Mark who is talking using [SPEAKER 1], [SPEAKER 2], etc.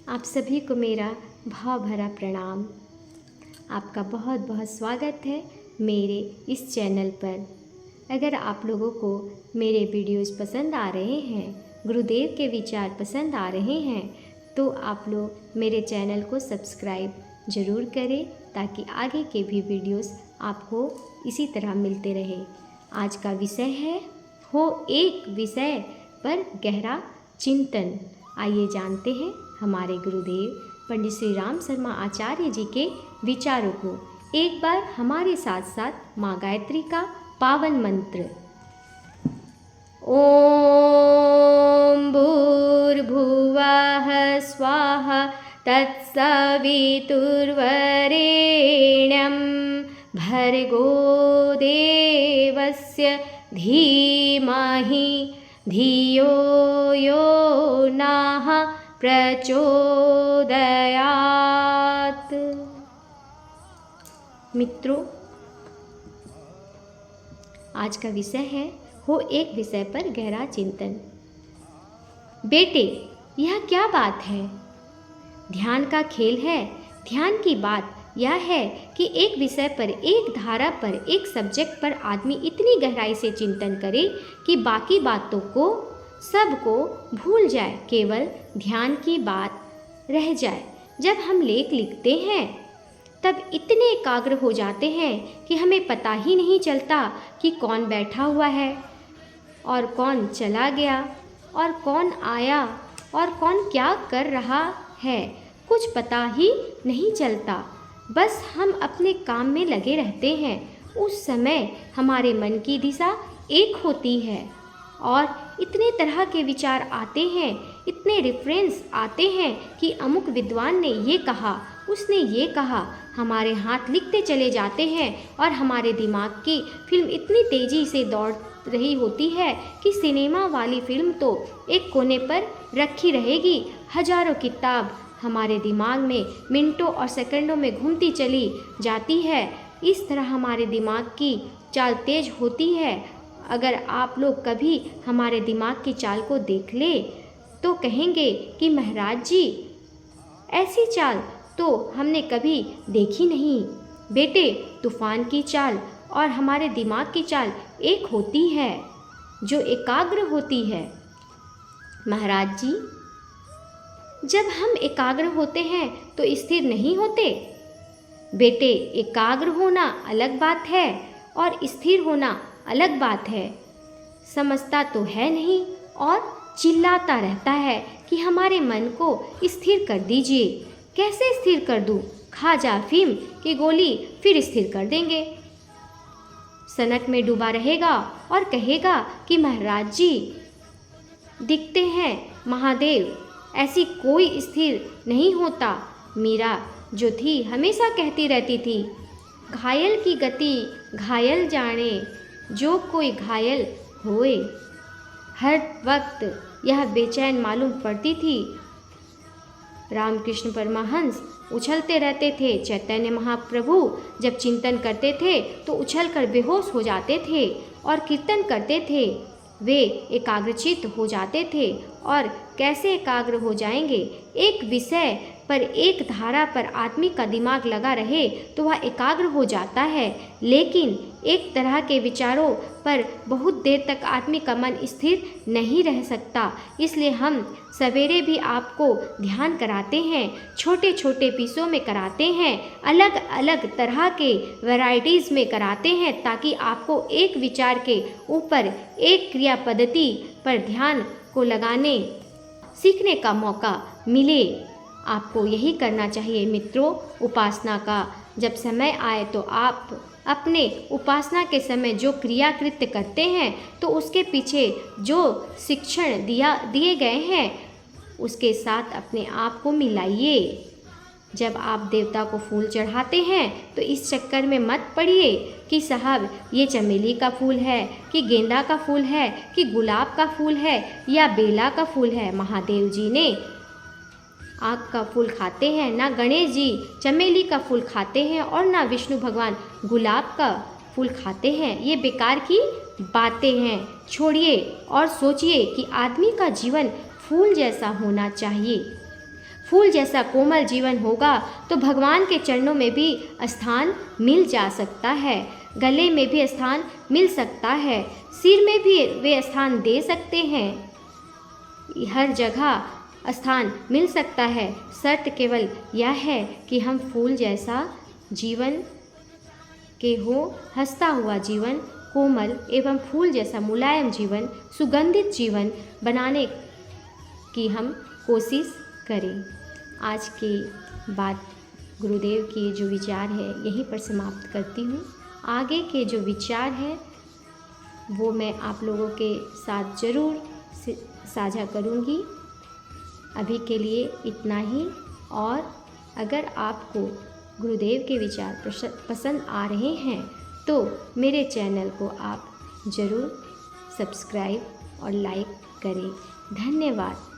[SPEAKER 1] आप सभी को मेरा भाव भरा प्रणाम। आपका बहुत बहुत स्वागत है मेरे इस चैनल पर। अगर आप लोगों को मेरे वीडियोस पसंद आ रहे हैं, गुरुदेव के विचार पसंद आ रहे हैं, तो आप लोग मेरे चैनल को सब्सक्राइब ज़रूर करें ताकि आगे के भी वीडियोस आपको इसी तरह मिलते रहे। आज का विषय है हो एक विषय पर गहरा चिंतन। आइए जानते हैं हमारे गुरुदेव पंडित श्री राम शर्मा आचार्य जी के विचारों को। एक बार हमारे साथ साथ माँ गायत्री का पावन मंत्र। ओम भूर्भुवः स्वाहा तत्सवितुर्वरेण्यं भर्गो देवस्य धीमहि धियो यो नः प्रचोदयात्। मित्रों, आज का विषय है हो एक विषय पर गहरा चिंतन। बेटे, यह क्या बात है? ध्यान का खेल है। ध्यान की बात यह है कि एक विषय पर, एक धारा पर, एक सब्जेक्ट पर आदमी इतनी गहराई से चिंतन करे कि बाकी बातों को सबको भूल जाए, केवल ध्यान की बात रह जाए। जब हम लेख लिखते हैं तब इतने एकाग्र हो जाते हैं कि हमें पता ही नहीं चलता कि कौन बैठा हुआ है और कौन चला गया और कौन आया और कौन क्या कर रहा है। कुछ पता ही नहीं चलता, बस हम अपने काम में लगे रहते हैं। उस समय हमारे मन की दिशा एक होती है और इतने तरह के विचार आते हैं, इतने रेफरेंस आते हैं कि अमुक विद्वान ने ये कहा, उसने ये कहा। हमारे हाथ लिखते चले जाते हैं और हमारे दिमाग की फिल्म इतनी तेज़ी से दौड़ रही होती है कि सिनेमा वाली फिल्म तो एक कोने पर रखी रहेगी। हजारों किताब हमारे दिमाग में मिनटों और सेकंडों में घूमती चली जाती है। इस तरह हमारे दिमाग की चाल तेज होती है। अगर आप लोग कभी हमारे दिमाग की चाल को देख ले तो कहेंगे कि महाराज जी, ऐसी चाल तो हमने कभी देखी नहीं। बेटे, तूफान की चाल और हमारे दिमाग की चाल एक होती है जो एकाग्र होती है। महाराज जी, जब हम एकाग्र होते हैं तो स्थिर नहीं होते। बेटे, एकाग्र होना अलग बात है और स्थिर होना अलग बात है। समझता तो है नहीं और चिल्लाता रहता है कि हमारे मन को स्थिर कर दीजिए। कैसे स्थिर कर दूं? खा जा अफीम की गोली, फिर स्थिर कर देंगे। सनक में डूबा रहेगा और कहेगा कि महाराज जी दिखते हैं महादेव, ऐसी कोई स्थिर नहीं होता। मीरा जो थी हमेशा कहती रहती थी, घायल की गति घायल जाने, जो कोई घायल होए। हर वक्त यह बेचैन मालूम पड़ती थी। रामकृष्ण परमहंस उछलते रहते थे। चैतन्य महाप्रभु जब चिंतन करते थे तो उछलकर बेहोश हो जाते थे और कीर्तन करते थे। वे एकाग्रचित्त हो जाते थे। और कैसे एकाग्र हो जाएंगे? एक विषय पर, एक धारा पर आदमी का दिमाग लगा रहे तो वह एकाग्र हो जाता है, लेकिन एक तरह के विचारों पर बहुत देर तक आदमी का मन स्थिर नहीं रह सकता। इसलिए हम सवेरे भी आपको ध्यान कराते हैं, छोटे छोटे पीसों में कराते हैं, अलग अलग तरह के वैरायटीज़ में कराते हैं, ताकि आपको एक विचार के ऊपर, एक क्रिया पद्धति पर ध्यान को लगाने सीखने का मौका मिले। आपको यही करना चाहिए मित्रों। उपासना का जब समय आए तो आप अपने उपासना के समय जो क्रिया कृत्य करते हैं तो उसके पीछे जो शिक्षण दिए गए हैं उसके साथ अपने आप को मिलाइए। जब आप देवता को फूल चढ़ाते हैं तो इस चक्कर में मत पड़िए कि साहब ये चमेली का फूल है, कि गेंदा का फूल है, कि गुलाब का फूल है या बेला का फूल है। महादेव जी ने आग का फूल खाते हैं, ना गणेश जी चमेली का फूल खाते हैं और ना विष्णु भगवान गुलाब का फूल खाते हैं। ये बेकार की बातें हैं, छोड़िए और सोचिए कि आदमी का जीवन फूल जैसा होना चाहिए। फूल जैसा कोमल जीवन होगा तो भगवान के चरणों में भी स्थान मिल जा सकता है, गले में भी स्थान मिल सकता है, सिर में भी वे स्थान दे सकते हैं, हर जगह स्थान मिल सकता है। शर्त केवल यह है कि हम फूल जैसा जीवन के हो, हंसता हुआ जीवन, कोमल एवं फूल जैसा मुलायम जीवन, सुगंधित जीवन बनाने की हम कोशिश करें। आज की बात गुरुदेव की जो विचार है यहीं पर समाप्त करती हूँ। आगे के जो विचार है वो मैं आप लोगों के साथ ज़रूर साझा करूँगी। अभी के लिए इतना ही। और अगर आपको गुरुदेव के विचार पसंद आ रहे हैं तो मेरे चैनल को आप ज़रूर सब्सक्राइब और लाइक करें। धन्यवाद।